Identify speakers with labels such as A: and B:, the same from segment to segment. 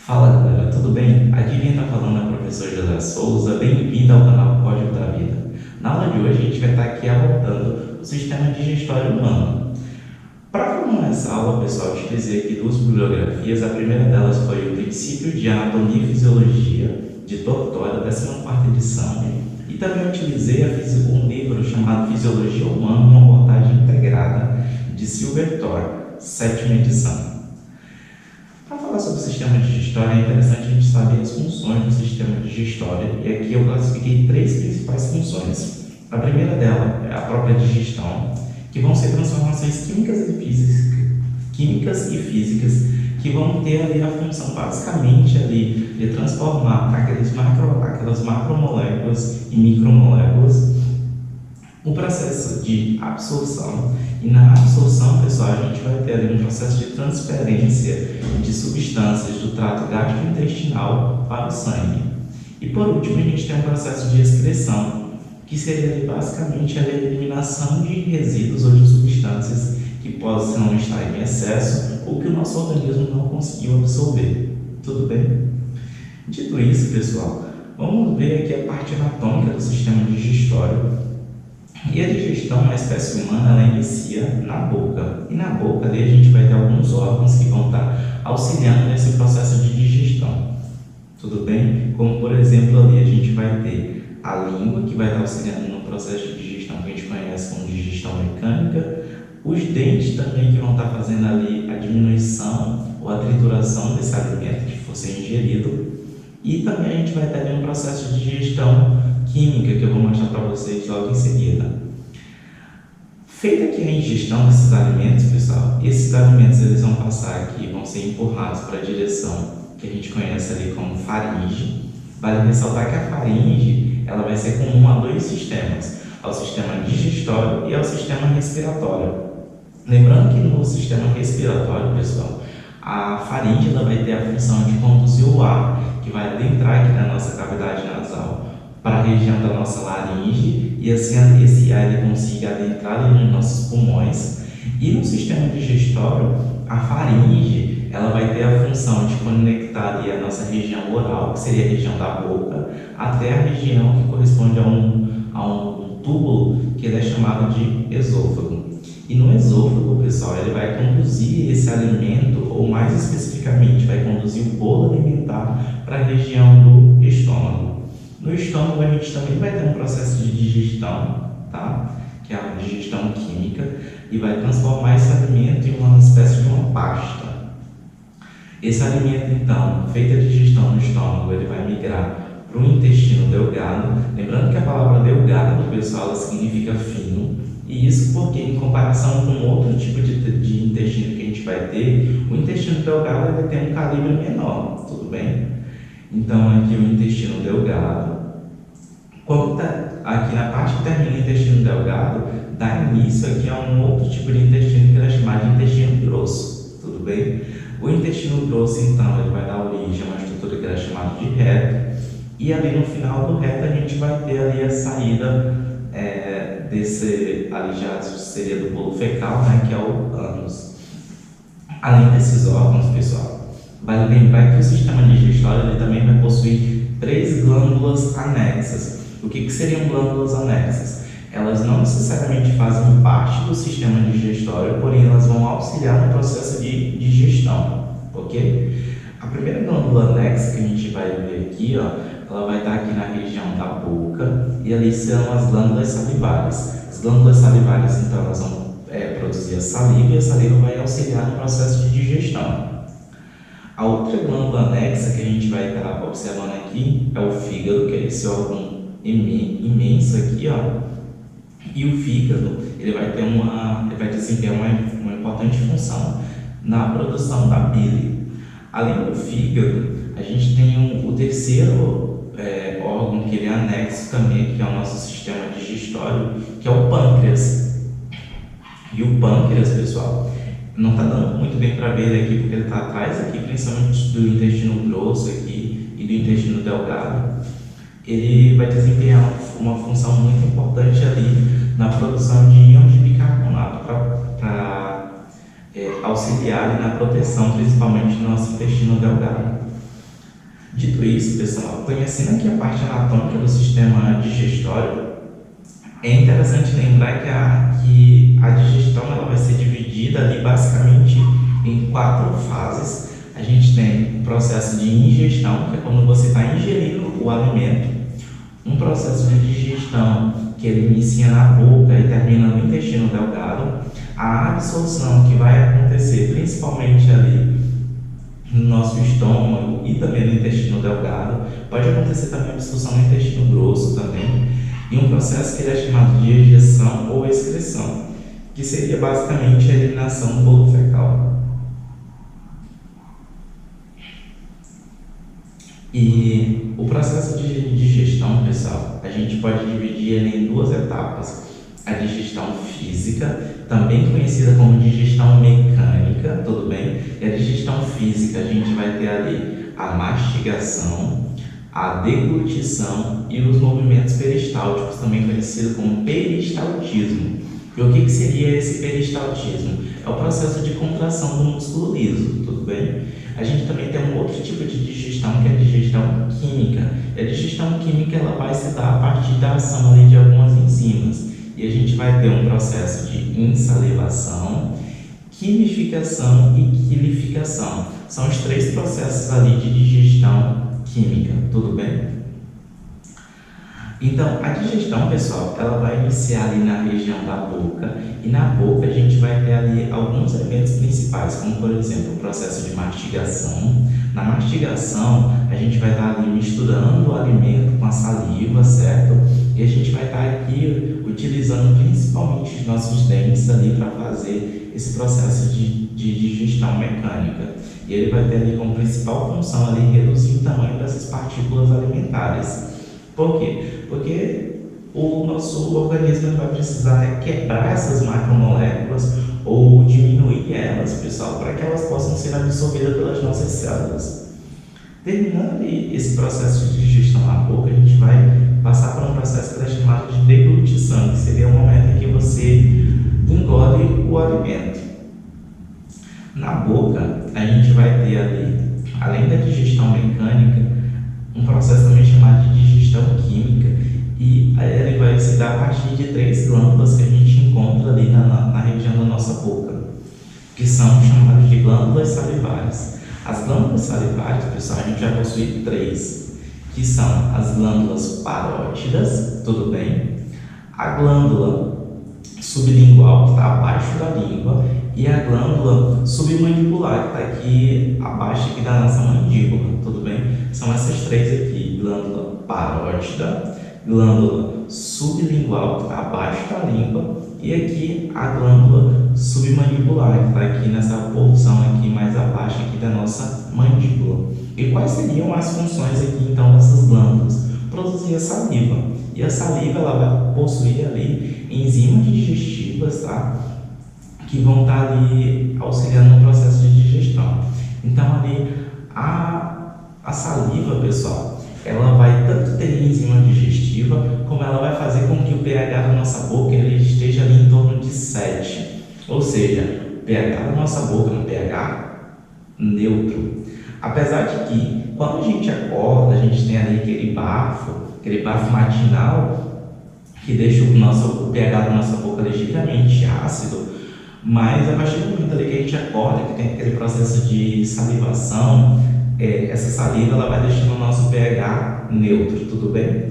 A: Fala galera, tudo bem? Aqui quem está falando é o professor José Souza, bem-vindo ao canal Código da Vida. Na aula de hoje a gente vai estar aqui abordando o sistema digestório humano. Para formar essa aula, pessoal, eu utilizei aqui duas bibliografias. A primeira delas foi o Princípio de Anatomia e Fisiologia, de Tortora, 14ª edição. E também utilizei um livro chamado Fisiologia Humana, uma abordagem integrada, de Silvertor, 7ª edição. Para falar sobre o sistema digestório, é interessante a gente saber as funções do sistema digestório, e aqui eu classifiquei três principais funções. A primeira dela é a própria digestão, que vão ser transformações químicas e físicas que vão ter ali a função basicamente ali de transformar aquelas macromoléculas em micromoléculas. O processo de absorção, e na absorção, pessoal, a gente vai ter ali um processo de transferência de substâncias do trato gastrointestinal para o sangue. E por último, a gente tem um processo de excreção, que seria basicamente a eliminação de resíduos ou de substâncias que possam estar em excesso ou que o nosso organismo não conseguiu absorver. Tudo bem? Dito isso, pessoal, vamos ver aqui a parte anatômica do sistema digestório. E a digestão na espécie humana, ela inicia na boca. E na boca ali a gente vai ter alguns órgãos que vão estar auxiliando nesse processo de digestão. Tudo bem? Como por exemplo ali a gente vai ter a língua, que vai estar auxiliando no processo de digestão que a gente conhece como digestão mecânica. Os dentes também, que vão estar fazendo ali a diminuição ou a trituração desse alimento que for ser ingerido. E também a gente vai ter ali um processo de digestão química, que eu vou mostrar para vocês logo em seguida. Feita aqui a ingestão desses alimentos, pessoal, esses alimentos eles vão passar aqui, vão ser empurrados para a direção que a gente conhece ali como faringe. Vale ressaltar que a faringe ela vai ser comum a dois sistemas, ao sistema digestório e ao sistema respiratório. Lembrando que no sistema respiratório, pessoal, a faringe ela vai ter a função de conduzir o ar que vai adentrar aqui na nossa cavidade nasal para a região da nossa laringe, e assim esse ar ele consiga adentrar nos nossos pulmões. E no sistema digestório, a faringe ela vai ter a função de conectar ali a nossa região oral, que seria a região da boca, até a região que corresponde a um túbulo, que ele é chamado de esôfago. E no esôfago, pessoal, ele vai conduzir esse alimento, ou mais especificamente, vai conduzir o bolo alimentar para a região do estômago. No estômago, a gente também vai ter um processo de digestão, tá? Que é a digestão química, e vai transformar esse alimento em uma espécie de uma pasta. Esse alimento, então, feito a digestão no estômago, ele vai migrar para o intestino delgado. Lembrando que a palavra delgado, pessoal, ela significa fino, e isso porque, em comparação com outro tipo de intestino que a gente vai ter, o intestino delgado ele tem um calibre menor, tudo bem? Então, aqui o intestino delgado. Como está aqui na parte que termina o intestino delgado, dá início aqui a um outro tipo de intestino que é chamado de intestino grosso, tudo bem? O intestino grosso, então, ele vai dar origem a uma estrutura que é chamada de reto, e ali no final do reto a gente vai ter ali a saída desse, ali já seria do bolo fecal, né, que é o ânus. Além desses órgãos, pessoal, vale lembrar que o sistema digestório ele também vai possuir 3 glândulas anexas. O que seriam glândulas anexas? Elas não necessariamente fazem parte do sistema digestório, porém elas vão auxiliar no processo de digestão, ok? A primeira glândula anexa que a gente vai ver aqui, ó, ela vai estar aqui na região da boca, e ali são as glândulas salivares. As glândulas salivares, então, elas vão produzir a saliva, e a saliva vai auxiliar no processo de digestão. A outra glândula anexa que a gente vai estar observando aqui é o fígado, que é esse órgão imenso aqui, ó. E o fígado ele vai desempenhar uma importante função na produção da bile. Além do fígado, a gente tem o terceiro órgão que ele é anexo também, que é o nosso sistema digestório, que é o pâncreas. E o pâncreas, pessoal, não está dando muito bem para ver ele aqui, porque ele está atrás aqui, principalmente do intestino grosso aqui e do intestino delgado. Ele vai desempenhar uma função muito importante ali na produção de íons de bicarbonato para auxiliar ali na proteção, principalmente do nosso intestino delgado. Dito isso, pessoal, conhecendo aqui a parte anatômica do sistema digestório, é interessante lembrar que a digestão ela vai ser dividida ali basicamente em 4 fases. A gente tem o processo de ingestão, que é quando você está ingerindo o alimento, um processo de digestão que ele inicia na boca e termina no intestino delgado, a absorção que vai acontecer principalmente ali no nosso estômago e também no intestino delgado, pode acontecer também a absorção no intestino grosso também, e um processo que ele é chamado de ejeção ou excreção, que seria basicamente a eliminação do bolo fecal. E o processo de digestão, pessoal, a gente pode dividir ele em 2 etapas. A digestão física, também conhecida como digestão mecânica, tudo bem? E a digestão física, a gente vai ter ali a mastigação, a deglutição e os movimentos peristálticos, também conhecido como peristaltismo. E o que seria esse peristaltismo? É o processo de contração do músculo liso, tudo bem? A gente também tem um outro tipo de digestão, que é a digestão química. E a digestão química ela vai se dar a partir da ação ali de algumas enzimas. E a gente vai ter um processo de insalivação, quimificação e quilificação. São os 3 processos ali de digestão química, tudo bem? Então, a digestão, pessoal, ela vai iniciar ali na região da boca, e na boca a gente vai ter ali alguns eventos principais, como por exemplo o processo de mastigação. Na mastigação, a gente vai estar ali misturando o alimento com a saliva, certo? E a gente vai estar aqui utilizando principalmente os nossos dentes ali para fazer esse processo de digestão mecânica. E ele vai ter ali como principal função ali reduzir o tamanho dessas partículas alimentares. Por quê? Porque o nosso organismo vai precisar quebrar essas macromoléculas ou diminuir elas, pessoal, para que elas possam ser absorvidas pelas nossas células. Terminando esse processo de digestão na boca, a gente vai passar por um processo que é chamado de deglutição, que seria o momento em que você engole o alimento. Na boca, a gente vai ter ali, além da digestão mecânica, um processo também chamado de digestão química, e ele vai se dar a partir de 3 glândulas que a gente encontra ali na região da nossa boca, que são chamadas de glândulas salivares. As glândulas salivares, pessoal, a gente vai possuir 3, que são as glândulas parótidas, tudo bem? A glândula sublingual, que está abaixo da língua, e a glândula submandibular, que está aqui abaixo aqui da nossa mandíbula, tudo bem? São essas 3 aqui, glândula parótida, glândula sublingual, que está abaixo da língua, e aqui a glândula submandibular, que está aqui nessa porção aqui mais abaixo aqui da nossa mandíbula. E quais seriam as funções aqui então dessas glândulas? Produzir a saliva, e a saliva ela vai possuir ali enzimas digestivas, tá? Que vão estar ali auxiliando no processo de digestão. Então ali a saliva, pessoal, ela vai tanto ter enzima digestiva, como ela vai fazer com que o pH da nossa boca ele esteja ali em torno de 7. Ou seja, o pH da nossa boca é um pH neutro. Apesar de que, quando a gente acorda, a gente tem ali aquele bafo matinal, que deixa o pH da nossa boca ligeiramente ácido, mas a partir do momento ali que a gente acorda, que tem aquele processo de salivação, essa saliva ela vai deixando o nosso pH neutro, tudo bem?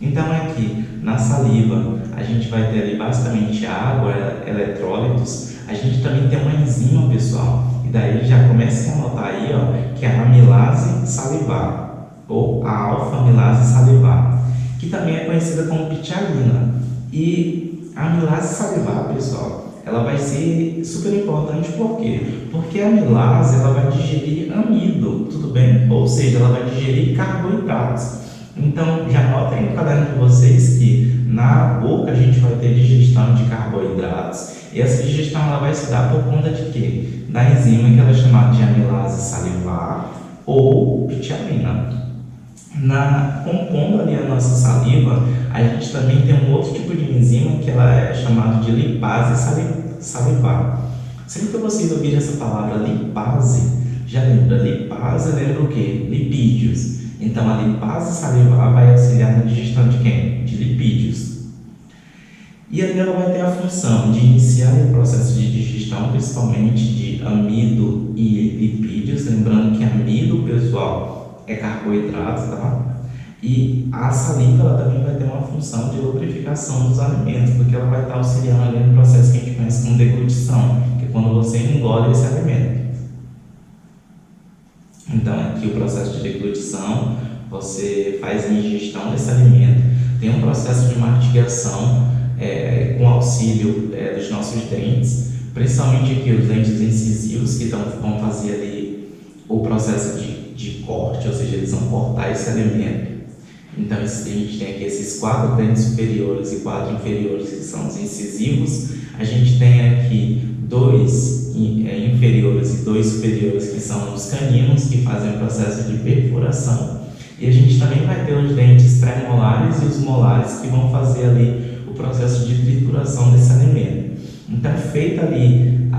A: Então aqui na saliva a gente vai ter ali basicamente água, eletrólitos. A gente também tem uma enzima, pessoal, e daí já comecem a anotar aí, ó, que é a amilase salivar, ou a alfa-amilase salivar, que também é conhecida como ptialina. E a amilase salivar, pessoal, ela vai ser super importante, por quê? Porque a amilase ela vai digerir amido, tudo bem? Ou seja, ela vai digerir carboidratos. Então, já notem no caderno de vocês que na boca a gente vai ter digestão de carboidratos, e essa digestão ela vai se dar por conta de quê? Da enzima que ela é chamada de amilase salivar ou ptialina. Compondo ali a nossa saliva, a gente também tem um outro tipo de enzima que ela é chamada de lipase salivar. Sempre que vocês ouvirem essa palavra lipase, Já lembra lipase, lembra o quê? Lipídios. Então a lipase salivar vai auxiliar na digestão de quem? De lipídios. E ali ela vai ter a função de iniciar o processo de digestão, principalmente de amido e lipídios, lembrando que amido, pessoal, é carboidrato, tá? E a saliva ela também vai ter uma função de lubrificação dos alimentos, porque ela vai estar auxiliando ali no processo que a gente conhece como deglutição, que é quando você engole esse alimento. Então, aqui o processo de deglutição, você faz a ingestão desse alimento, tem um processo de mastigação com auxílio dos nossos dentes, principalmente aqui os dentes incisivos, que vão fazer ali o processo de corte, ou seja, eles vão cortar esse alimento. Então, a gente tem aqui esses 4 dentes superiores e 4 inferiores, que são os incisivos. A gente tem aqui 2 inferiores e 2 superiores, que são os caninos, que fazem o processo de perfuração. E a gente também vai ter os dentes pré-molares e os molares, que vão fazer ali o processo de trituração desse alimento. Então, feita ali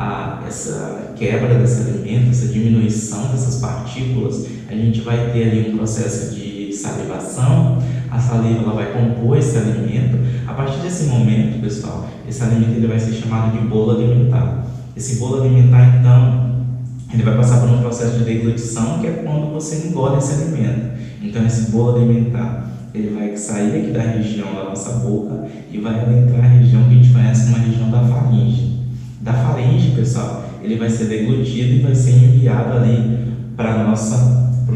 A: essa quebra desse alimento, essa diminuição dessas partículas, a gente vai ter ali um processo de salivação. A saliva ela vai compor esse alimento. A partir desse momento, pessoal, esse alimento ele vai ser chamado de bolo alimentar. Esse bolo alimentar, então, ele vai passar por um processo de deglutição, que é quando você engole esse alimento. Então, esse bolo alimentar ele vai sair aqui da região da nossa boca e vai adentrar a região que a gente conhece como a região da faringe. Da faringe, pessoal, ele vai ser deglutido e vai ser enviado ali para o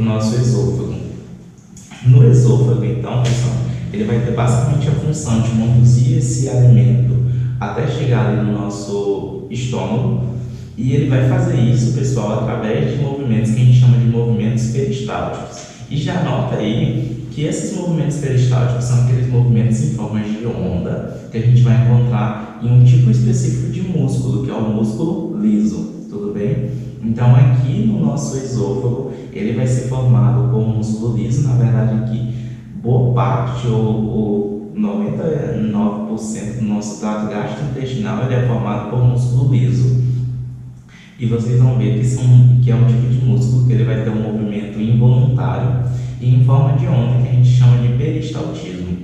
A: nosso esôfago. No esôfago, então, pessoal, ele vai ter basicamente a função de conduzir esse alimento até chegar ali no nosso estômago, e ele vai fazer isso, pessoal, através de movimentos que a gente chama de movimentos peristálticos. E já anota aí que esses movimentos peristálticos são aqueles movimentos em forma de onda que a gente vai encontrar em um tipo específico de músculo, que é o músculo liso, tudo bem? Então, aqui no nosso esôfago, ele vai ser formado por um músculo liso. Na verdade, aqui, boa parte, ou 99% do nosso trato gastrointestinal, ele é formado por músculo liso. E vocês vão ver que é um tipo de músculo que ele vai ter um movimento involuntário e em forma de onda, que a gente chama de peristaltismo.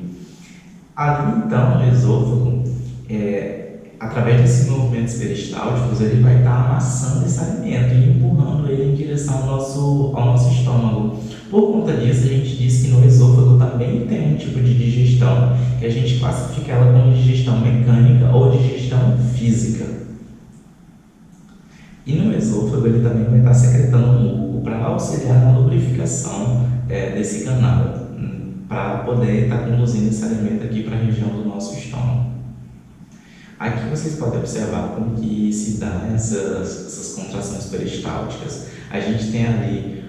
A: Ali, então, no esôfago, através desses movimentos peristálticos, ele vai estar amassando esse alimento e empurrando ele em direção ao nosso estômago. Por conta disso, a gente diz que no esôfago também tem um tipo de digestão, que a gente classifica ela como digestão mecânica ou digestão física. E no esôfago ele também vai estar secretando muco para auxiliar na lubrificação desse canal, para poder estar conduzindo esse alimento aqui para a região do nosso estômago. Aqui vocês podem observar como que se dá essas contrações peristálticas. A gente tem ali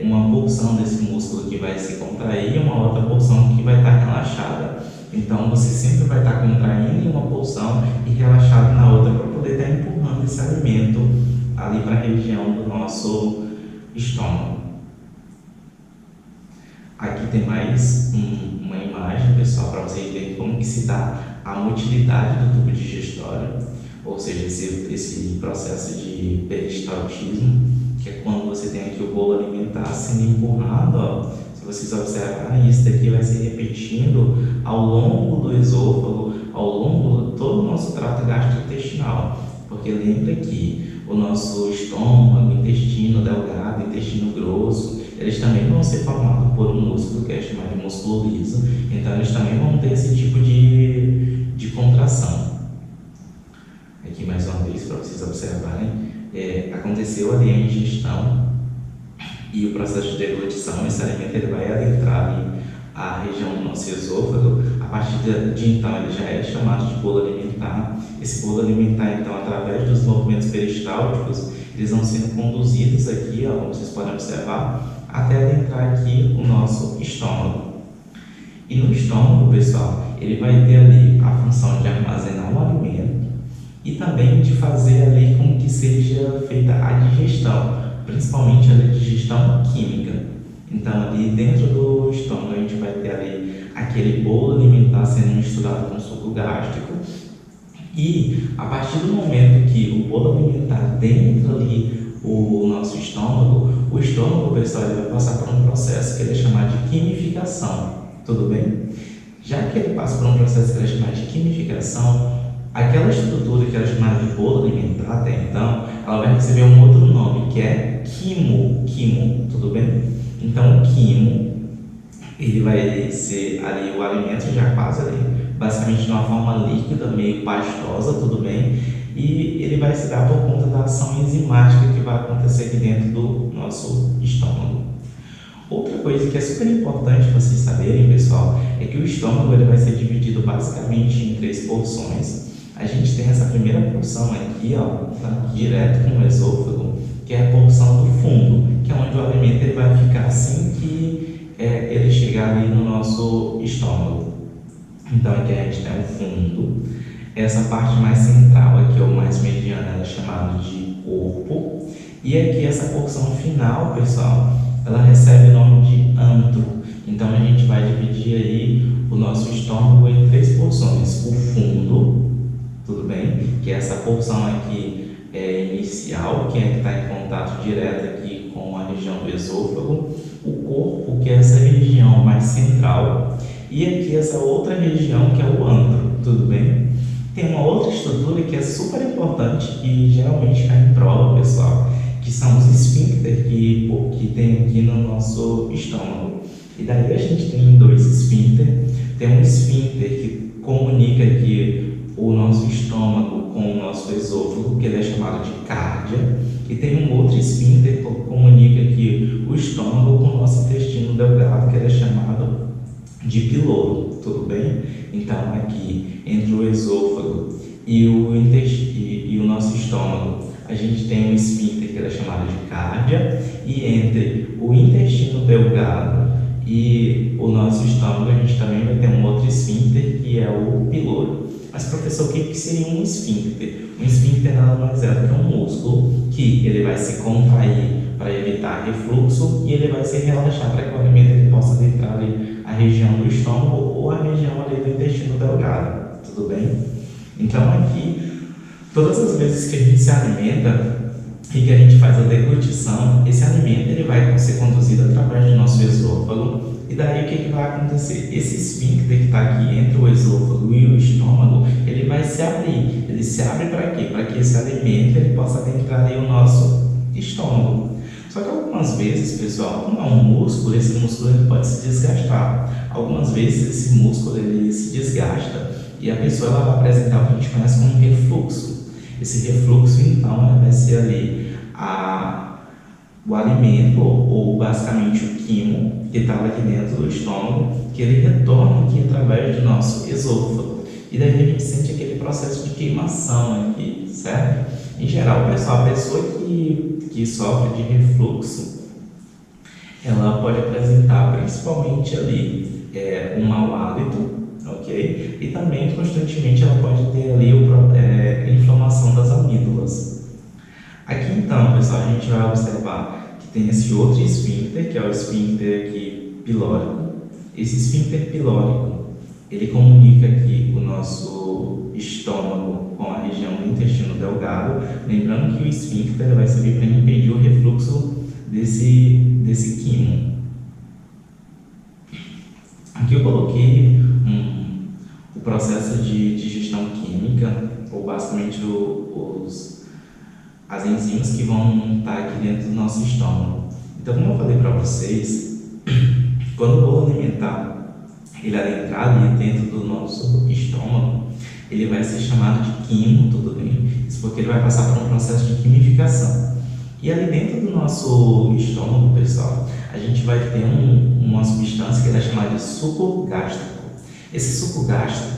A: uma porção desse músculo que vai se contrair e uma outra porção que vai estar relaxada. Então você sempre vai estar contraindo em uma porção e relaxado na outra para poder estar empurrando esse alimento ali para a região do nosso estômago. Aqui tem mais uma imagem, pessoal, para vocês verem como que se dá a motilidade do tubo digestório, ou seja, esse processo de peristaltismo, que é quando você tem aqui o bolo alimentar sendo empurrado, ó. Se vocês observarem, isso daqui vai se repetindo ao longo do esôfago, ao longo de todo o nosso trato gastrointestinal, porque lembra que o nosso estômago, intestino delgado, intestino grosso, eles também vão ser formados por um músculo que é chamado de músculo liso, então eles também vão ter esse tipo de contração. Aqui mais uma vez para vocês observarem, aconteceu ali a ingestão e o processo de deglutição. Esse alimento ele vai adentrar ali a região do nosso esôfago. A partir de então ele já é chamado de bolo alimentar. Esse bolo alimentar, então, através dos movimentos peristálticos, eles vão sendo conduzidos aqui, ó, como vocês podem observar, até adentrar aqui o nosso estômago. E no estômago, pessoal, ele vai ter ali a função de armazenar o alimento e também de fazer ali com que seja feita a digestão, principalmente a digestão química. Então, ali dentro do estômago, a gente vai ter ali aquele bolo alimentar sendo misturado com suco gástrico. E a partir do momento que o bolo alimentar adentra ali o nosso estômago, o estômago, pessoal, ele vai passar por um processo que ele é chamado de quimificação, tudo bem? Já que ele passa por um processo que ele é chamado de quimificação, aquela estrutura que era chamada de bolo alimentar até então, ela vai receber um outro nome, que é quimo, tudo bem? Então, o quimo, ele vai ser ali o alimento já quase ali, basicamente de uma forma líquida, meio pastosa, tudo bem? E ele vai se dar por conta da ação enzimática que vai acontecer aqui dentro do nosso estômago. Outra coisa que é super importante vocês saberem, pessoal, é que o estômago ele vai ser dividido basicamente em 3 porções. A gente tem essa primeira porção aqui, ó, tá direto com o esôfago, que é a porção do fundo, que é onde o alimento ele vai ficar assim que ele chegar ali no nosso estômago. Então aqui a gente tem o fundo. Essa parte mais central aqui, ou mais mediana, ela é chamada de corpo. E aqui essa porção final, pessoal, ela recebe o nome de antro. Então a gente vai dividir aí o nosso estômago em 3 porções. O fundo, tudo bem? Que é essa porção aqui inicial, que está em contato direto aqui com a região do esôfago. O corpo, que é essa região mais central. E aqui essa outra região, que é o antro, tudo bem? Tem uma outra estrutura que é super importante e geralmente cai em prova, pessoal, que são os esfíncteres que tem aqui no nosso estômago. E daí a gente tem 2 esfíncteres. Tem um esfíncter que comunica aqui o nosso estômago com o nosso esôfago, que ele é chamado de cárdia. E tem um outro esfíncter que comunica aqui o estômago com o nosso intestino delgado, que ele é chamado de piloro, tudo bem? Então aqui entre o esôfago e o nosso estômago a gente tem um esfíncter que é chamado de cárdia, e entre o intestino delgado e o nosso estômago a gente também vai ter um outro esfíncter que é o piloro. Mas professor, o que seria um esfíncter? Um esfíncter nada mais é do que um músculo que ele vai se contrair para evitar refluxo e ele vai se relaxar para que o alimento ele possa adentrar ali a região do estômago ou a região ali do intestino delgado, tudo bem? Então aqui, todas as vezes que a gente se alimenta e que a gente faz a deglutição, esse alimento ele vai ser conduzido através do nosso esôfago. E daí o que vai acontecer? Esse esfíncter que está aqui entre o esôfago e o estômago, ele vai se abrir. Ele se abre para quê? Para que esse alimento ele possa adentrar aí o nosso estômago. Só que algumas vezes, pessoal, como é um músculo, esse músculo ele pode se desgastar. Algumas vezes esse músculo ele se desgasta e a pessoa ela vai apresentar o que a gente conhece como refluxo. Esse refluxo, então, vai ser ali o alimento, ou basicamente o quimo, que estava aqui dentro do estômago, que ele retorna aqui através do nosso esôfago. E daí a gente sente aquele processo de queimação aqui, certo? Em geral, pessoal, a pessoa que sofre de refluxo, ela pode apresentar principalmente ali um mau hálito, ok? E também, constantemente, ela pode ter ali a inflamação das amígdalas. Aqui, então, pessoal, a gente vai observar que tem esse outro esfíncter, que é o esfíncter aqui pilórico. Esse esfíncter pilórico, ele comunica aqui o nosso estômago com a região do intestino delgado. Lembrando que o esfíncter vai servir para impedir o refluxo desse quimo. Aqui eu coloquei o processo de digestão química, ou basicamente as enzimas que vão estar aqui dentro do nosso estômago. Então, como eu falei para vocês, quando o bolo alimentar ele adentrar ali dentro do nosso estômago, ele vai ser chamado de quimo, tudo bem? Isso porque ele vai passar por um processo de quimificação. E ali dentro do nosso estômago, pessoal, a gente vai ter uma substância que é chamada de suco gástrico. Esse suco gástrico,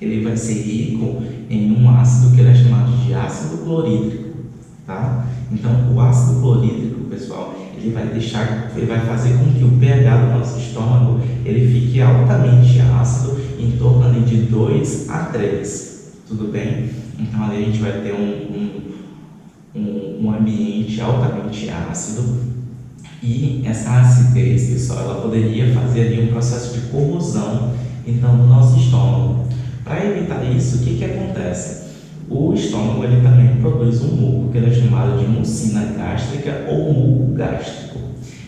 A: ele vai ser rico em um ácido que é chamado de ácido clorídrico, tá? Então, o ácido clorídrico, pessoal, ele vai fazer com que o pH do nosso estômago ele fique altamente ácido, em torno ali de 2 a 3, tudo bem? Então, ali a gente vai ter um ambiente altamente ácido, e essa acidez, pessoal, ela poderia fazer ali um processo de corrosão, então, do nosso estômago. Para evitar isso, o que acontece? O estômago ele também produz um muco que é chamado de mucina gástrica ou muco gástrico.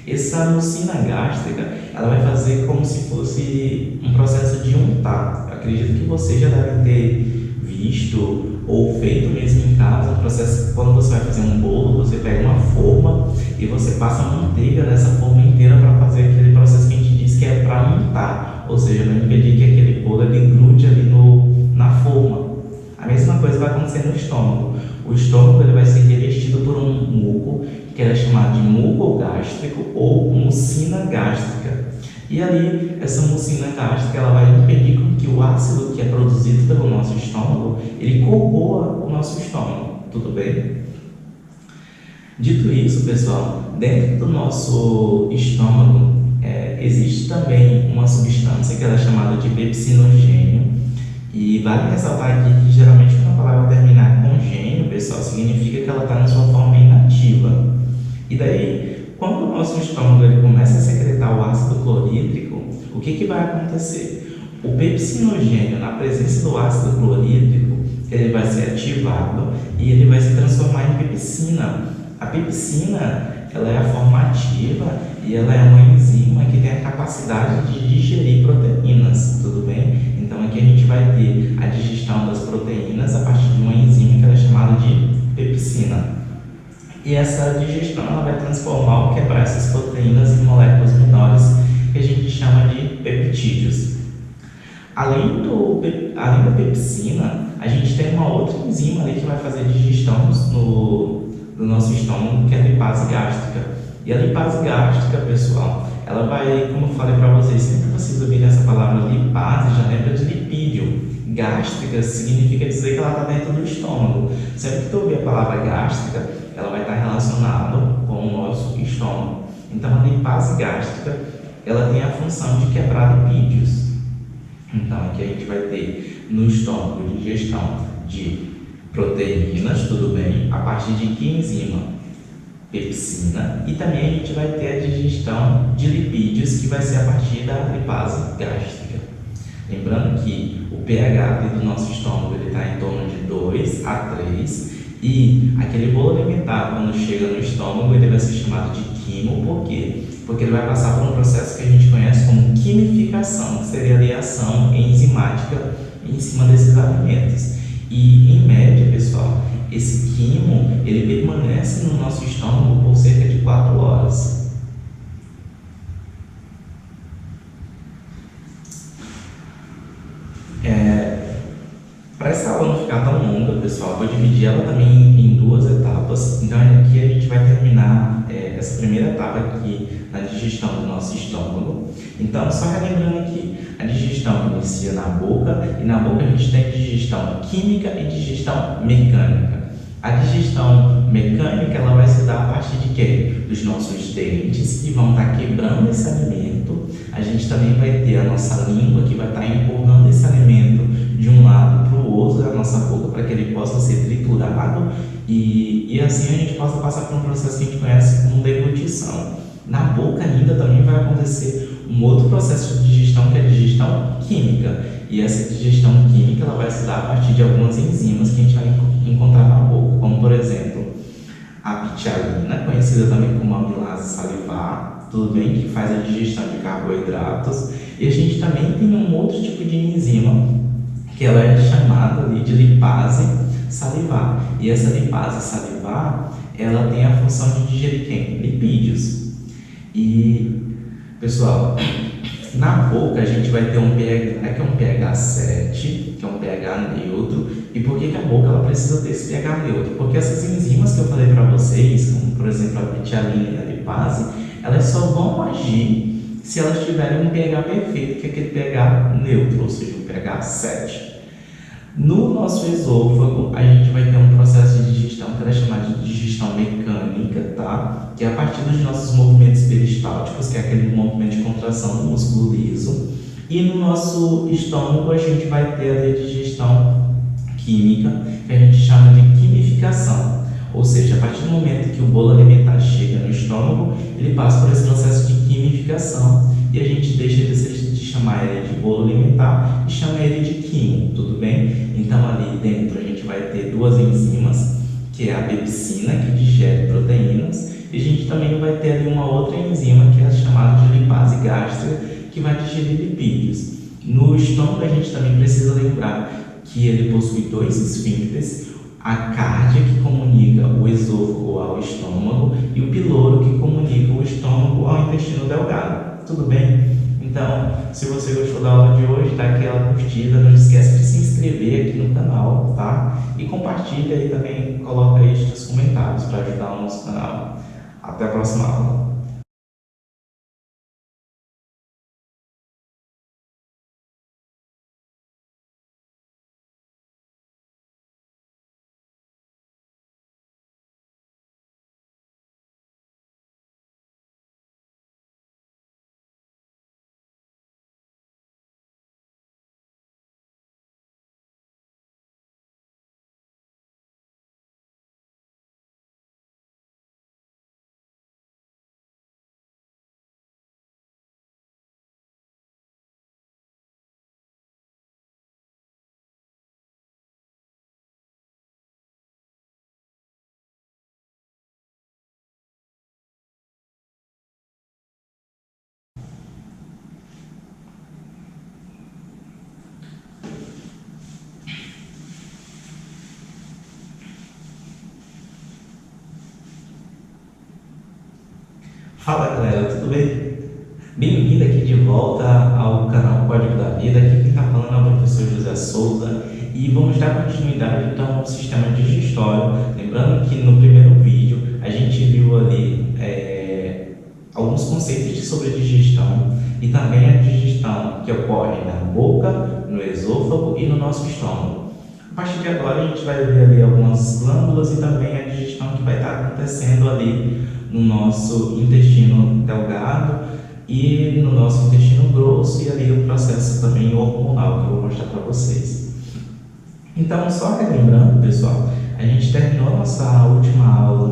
A: Essa mucina gástrica ela vai fazer como se fosse um processo de untar. Eu acredito que você já deve ter visto ou feito mesmo em casa o processo. Quando você vai fazer um bolo, você pega uma forma e você passa manteiga nessa forma inteira para fazer aquele processo que a gente diz que é para untar, ou seja, para impedir que aquele bolo ele grude ali na forma. A mesma coisa vai acontecer no estômago. O estômago ele vai ser revestido por um muco que é chamado de muco gástrico ou mucina gástrica. E ali, essa mucina gástrica ela vai impedir que o ácido que é produzido pelo nosso estômago, ele corroa o nosso estômago, tudo bem? Dito isso, pessoal, dentro do nosso estômago existe também uma substância que ela é chamada de pepsinogênio. E vale ressaltar aqui que geralmente quando a palavra terminar com gênio, pessoal, significa que ela está na sua forma inativa. E daí, quando o nosso estômago ele começa a secretar o ácido clorídrico, o que vai acontecer? O pepsinogênio, na presença do ácido clorídrico, ele vai ser ativado e ele vai se transformar em pepsina. A pepsina ela é a forma ativa e ela é uma enzima que tem a capacidade de digerir proteínas, tudo bem? Então aqui a gente vai ter a digestão das proteínas a partir de uma enzima que ela é chamada de pepsina. E essa digestão ela vai transformar ou quebrar essas proteínas em moléculas menores que a gente chama de peptídeos. Além da pepsina, a gente tem uma outra enzima ali que vai fazer a digestão do nosso estômago, que é a lipase gástrica. E a lipase gástrica, pessoal, ela vai, como eu falei para vocês, sempre que vocês ouvirem essa palavra lipase, já lembra de lipídio. Gástrica significa dizer que ela está dentro do estômago. Sempre que tu ouvir a palavra gástrica, ela vai estar relacionada com o nosso estômago. Então, a lipase gástrica, ela tem a função de quebrar lipídios. Então, aqui a gente vai ter no estômago digestão de proteínas, tudo bem, a partir de que enzima? Pepsina. E também a gente vai ter a digestão de lipídios, que vai ser a partir da lipase gástrica. Lembrando que o pH do nosso estômago está em torno de 2 a 3 e aquele bolo alimentar, quando chega no estômago, ele vai ser chamado de quimo. Por quê? Porque ele vai passar por um processo que a gente conhece como quimificação, que seria a reação enzimática em cima desses alimentos. E, em média, pessoal, esse quimo, ele permanece no nosso estômago por cerca de 4 horas. Para essa aula não ficar tão longa, pessoal, eu vou dividir ela também em 2 etapas. Então, aqui a gente vai terminar essa primeira etapa aqui na digestão do nosso estômago. Então, só relembrando aqui, a digestão inicia na boca, e na boca a gente tem digestão química e digestão mecânica. A digestão mecânica ela vai se dar a partir de quê? Dos nossos dentes, que vão estar quebrando esse alimento. A gente também vai ter a nossa língua, que vai estar empurrando esse alimento de um lado para o outro da nossa boca, para que ele possa ser triturado e assim a gente possa passar por um processo que a gente conhece como deglutição. Na boca ainda também vai acontecer um outro processo de digestão, que é a digestão química. E essa digestão química ela vai se dar a partir de algumas enzimas que a gente vai encontrar na boca, como por exemplo a pitialina, conhecida também como amilase salivar, tudo bem, que faz a digestão de carboidratos. E a gente também tem um outro tipo de enzima que ela é chamada ali de lipase salivar. E essa lipase salivar, ela tem a função de digerir quem? Lipídios. E, pessoal, na boca a gente vai ter um pH, que é um pH 7, que é um pH neutro. E por que a boca ela precisa ter esse pH neutro? Porque essas enzimas que eu falei para vocês, como por exemplo a pitialina e a lipase, elas só vão agir se elas tiverem um pH perfeito, que é aquele pH neutro, ou seja, um pH 7. No nosso esôfago, a gente vai ter um processo de digestão que é chamado de digestão mecânica, tá? Que é a partir dos nossos movimentos peristálticos, que é aquele movimento de contração do músculo liso. E no nosso estômago, a gente vai ter a digestão química, que a gente chama de quimificação. Ou seja, a partir do momento que o bolo alimentar chega no estômago, ele passa por esse processo de quimificação, e a gente deixa de chamar ele de bolo alimentar e chama ele de quimo, tudo bem? Então ali dentro a gente vai ter duas enzimas, que é a pepsina, que digere proteínas, e a gente também vai ter ali uma outra enzima, que é a chamada de lipase gástrica, que vai digerir lipídios. No estômago a gente também precisa lembrar que ele possui dois esfíncteres, a cárdia, que comunica o esôfago ao estômago, e o piloro, que comunica o estômago ao intestino delgado. Tudo bem? Então, se você gostou da aula de hoje, dá aquela curtida, não esquece de se inscrever aqui no canal, tá? E compartilha aí também, coloca aí nos comentários para ajudar o nosso canal. Até a próxima aula. Fala galera, tudo bem? Bem-vindo aqui de volta ao canal Código da Vida. Aqui quem está falando é o professor José Souza e vamos dar continuidade então ao sistema digestório. Lembrando que no primeiro vídeo a gente viu ali alguns conceitos sobre digestão e também a digestão que ocorre na boca, no esôfago e no nosso estômago. A partir de agora a gente vai ver ali algumas glândulas e também a digestão que vai estar acontecendo ali no nosso intestino delgado e no nosso intestino grosso, e ali o processo também hormonal que eu vou mostrar para vocês. Então, só relembrando, pessoal, a gente terminou nossa última aula